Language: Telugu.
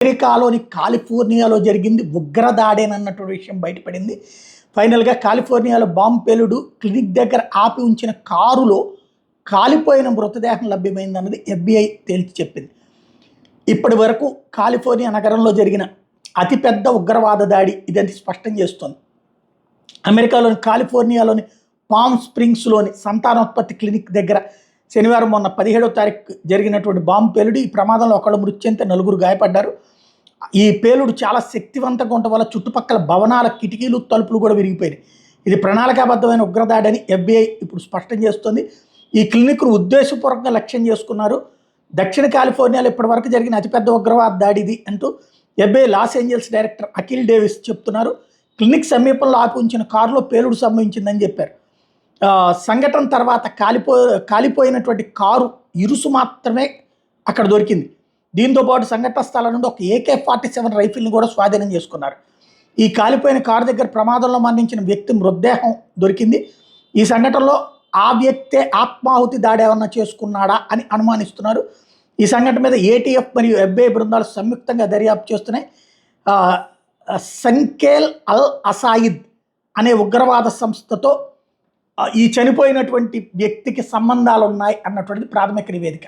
అమెరికాలోని కాలిఫోర్నియాలో జరిగింది ఉగ్రదాడేనన్నటువంటి విషయం బయటపడింది. ఫైనల్గా కాలిఫోర్నియాలో బాంబు పేలుడు, క్లినిక్ దగ్గర ఆపి ఉంచిన కారులో కాలిపోయిన మృతదేహం లభ్యమైందన్నది FBI తేల్చి చెప్పింది. ఇప్పటి వరకు కాలిఫోర్నియా నగరంలో జరిగిన అతిపెద్ద ఉగ్రవాద దాడి ఇదని స్పష్టం చేస్తోంది. అమెరికాలోని కాలిఫోర్నియాలోని పామ్ స్ప్రింగ్స్లోని సంతానోత్పత్తి క్లినిక్ దగ్గర శనివారం మొన్న 17వ తారీఖు జరిగినటువంటి బాంబు పేలుడు. ఈ ప్రమాదంలో ఒకళ్ళు మృతి చెందితే 4 గాయపడ్డారు. ఈ పేలుడు చాలా శక్తివంతంగా ఉండటం వల్ల చుట్టుపక్కల భవనాల కిటికీలు, తలుపులు కూడా విరిగిపోయినాయి. ఇది ప్రణాళికాబద్ధమైన ఉగ్రదాడని FBI ఇప్పుడు స్పష్టం చేస్తోంది. ఈ క్లినిక్ను ఉద్దేశపూర్వకంగా లక్ష్యం చేసుకున్నారు. దక్షిణ కాలిఫోర్నియాలో ఇప్పటివరకు జరిగిన అతిపెద్ద ఉగ్రవాద దాడి ఇది అంటూ FBI Los Angeles director Akhil Davis చెప్తున్నారు. క్లినిక్ సమీపంలో ఆపి ఉంచిన కారులో పేలుడు సంభవించిందని చెప్పారు. సంఘటన తర్వాత కాలిపోయినటువంటి కారు ఇరుసు మాత్రమే అక్కడ దొరికింది. దీంతో పాటు సంఘటన స్థలం నుండి ఒక AK-47 రైఫిల్ని కూడా స్వాధీనం చేసుకున్నారు. ఈ కాలిపోయిన కారు దగ్గర ప్రమాదంలో మరణించిన వ్యక్తి మృతదేహం దొరికింది. ఈ సంఘటనలో ఆ వ్యక్తే ఆత్మాహుతి దాడి ఏమన్నా చేసుకున్నాడా అని అనుమానిస్తున్నారు. ఈ సంఘటన మీద ATF మరియు FBI బృందాలు సంయుక్తంగా దర్యాప్తు చేస్తున్నాయి. సంకేల్ అల్ అసాయిద్ అనే ఉగ్రవాద సంస్థతో ఈ చనిపోయినటువంటి వ్యక్తికి సంబంధాలు ఉన్నాయి అన్నటువంటిది ప్రాథమిక నివేదిక.